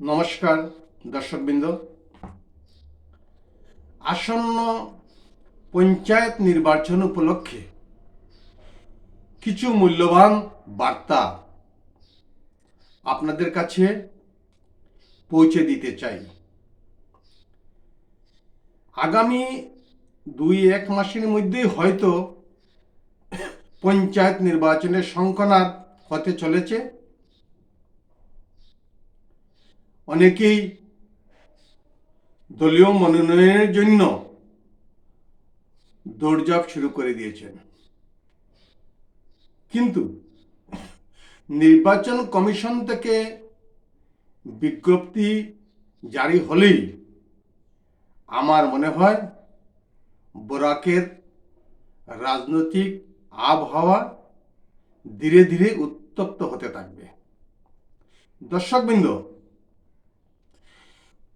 নমস্কার দর্শকবৃন্দ। আসন্ন পঞ্চায়েত নির্বাচন উপলক্ষে কিছু মূল্যবান বার্তা আপনাদের কাছে পৌঁছে দিতে চাই। আগামী 2-1 মাসের মধ্যেই হয়তো পঞ্চায়েত নির্বাচনের শঙ্খনাদ হতে চলেছে। অনেকেই দলীয় মনোনয়নের জন্য দৌড়ঝাঁপ শুরু করে দিয়েছেন, কিন্তু নির্বাচন কমিশন থেকে বিজ্ঞপ্তি জারি হলেই আমার মনে হয় বরাকের রাজনৈতিক আবহাওয়া ধীরে ধীরে উত্তপ্ত হতে থাকবে। দর্শকবৃন্দ,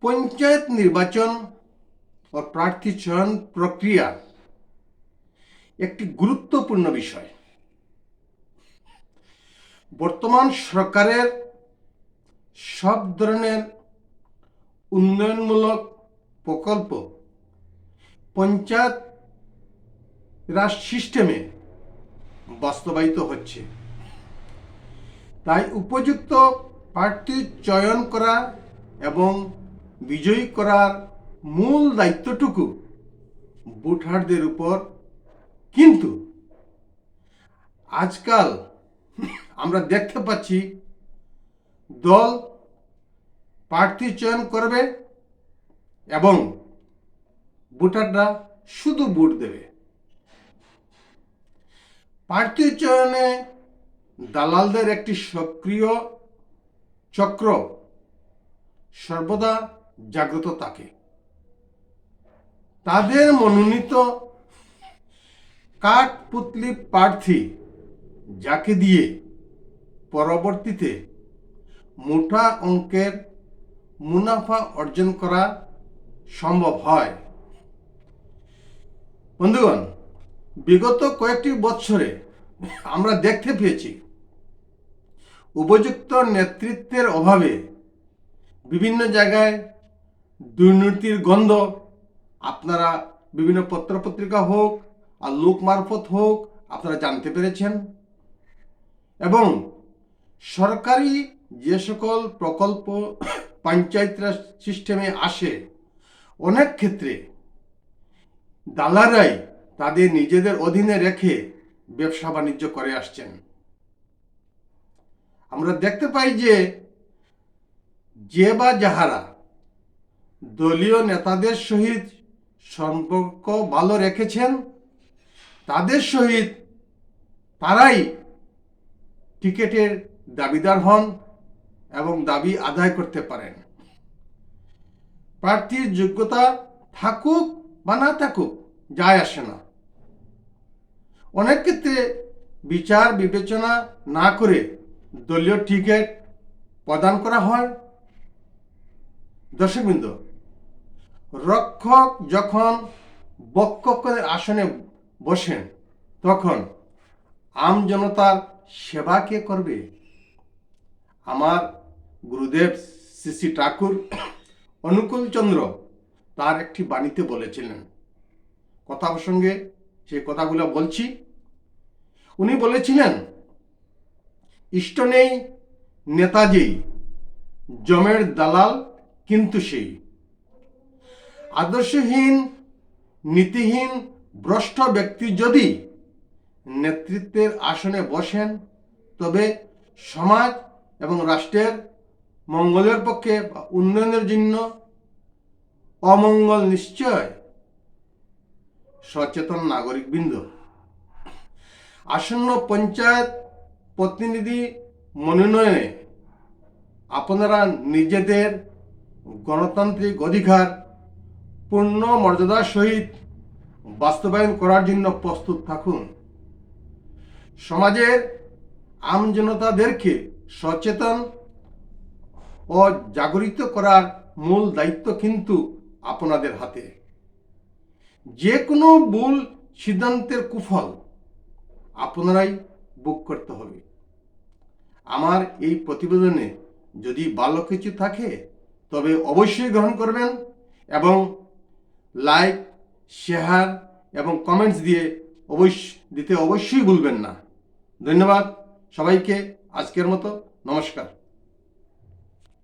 পঞ্চায়েত নির্বাচন ও প্রার্থী চয়ন প্রক্রিয়া একটি গুরুত্বপূর্ণ বিষয়। বর্তমান সরকারের সব ধরনের উন্নয়নমূলক প্রকল্প পঞ্চায়েত রাজ সিস্টেমে বাস্তবায়িত হচ্ছে। তাই উপযুক্ত প্রার্থী চয়ন করা এবং বিজয়ী করার মূল দায়িত্বটুকু ভোটারদের উপর। কিন্তু আজকাল আমরা দেখতে পাচ্ছি দল প্রার্থী চয়ন করবে এবং ভোটাররা শুধু ভোট দেবে। প্রার্থী চয়নে দালালদের একটি সক্রিয় চক্র সর্বদা জাগ্রত থাকে। তাদের মনোনীত কাঠপুতলি প্রার্থী যাকে দিয়ে পরবর্তীতে মোটা অঙ্কের মুনাফা অর্জন করা সম্ভব হয়। বন্ধুগণ, বিগত কয়েকটি বছরে আমরা দেখতে পেয়েছি উপযুক্ত নেতৃত্বের অভাবে বিভিন্ন জায়গায় দুর্নীতির গন্ধ আপনারা বিভিন্ন পত্রপত্রিকা হোক আর লোক মারফত হোক আপনারা জানতে পেরেছেন। এবং সরকারি যে সকল প্রকল্প পঞ্চায়েত রাজ সিস্টেমে আসে, অনেক ক্ষেত্রে দালালরাই তাদের নিজেদের অধীনে রেখে ব্যবসা বাণিজ্য করে আসছেন। আমরা দেখতে পাই যে বা যাহারা দলীয় নেতাদের সহিত সম্পর্ক ভালো রেখেছেন, তাদের সহিত তারাই টিকিটের দাবিদার হন এবং দাবি আদায় করতে পারেন। প্রার্থীর যোগ্যতা থাকুক বা না থাকুক যায় আসে না। অনেক ক্ষেত্রে বিচার বিবেচনা না করে দলীয় টিকিট প্রদান করা হয়। দর্শকবৃন্দ, রক্ষক যখন বক্ষকের আসনে বসেন তখন আম জনতার সেবা কে করবে? আমার গুরুদেব শ্রী শ্রী ঠাকুর অনুকূল চন্দ্র তার একটি বাণীতে বলেছিলেন, কথা প্রসঙ্গে সেই কথাগুলো বলছি। উনি বলেছিলেন, ইষ্ট নেই নেতাজি, জমের দালাল কিন্তু সেই। আদর্শহীন, নীতিহীন, ভ্রষ্ট ব্যক্তি যদি নেতৃত্বের আসনে বসেন, তবে সমাজ এবং রাষ্ট্রের মঙ্গলের পক্ষে উন্নয়নের জন্য অমঙ্গল নিশ্চয়। সচেতন নাগরিকবৃন্দ, আসন্ন পঞ্চায়েত প্রতিনিধি মনোনয়নে আপনারা নিজেদের গণতান্ত্রিক অধিকার পূর্ণ মর্যাদার সহিত বাস্তবায়ন করার জন্য প্রস্তুত থাকুন। সমাজের আমজনতাদেরকে সচেতন ও জাগরিত করার মূল দায়িত্ব কিন্তু আপনাদের হাতে। যে কোনো ভুল সিদ্ধান্তের কুফল আপনারাই ভোগ করতে হবে। আমার এই প্রতিবেদনে যদি ভালো কিছু থাকে তবে অবশ্যই গ্রহণ করবেন এবং লাইক, শেয়ার এবং কমেন্টস দিতে অবশ্যই ভুলবেন না। ধন্যবাদ সবাইকে। আজকের মতো নমস্কার।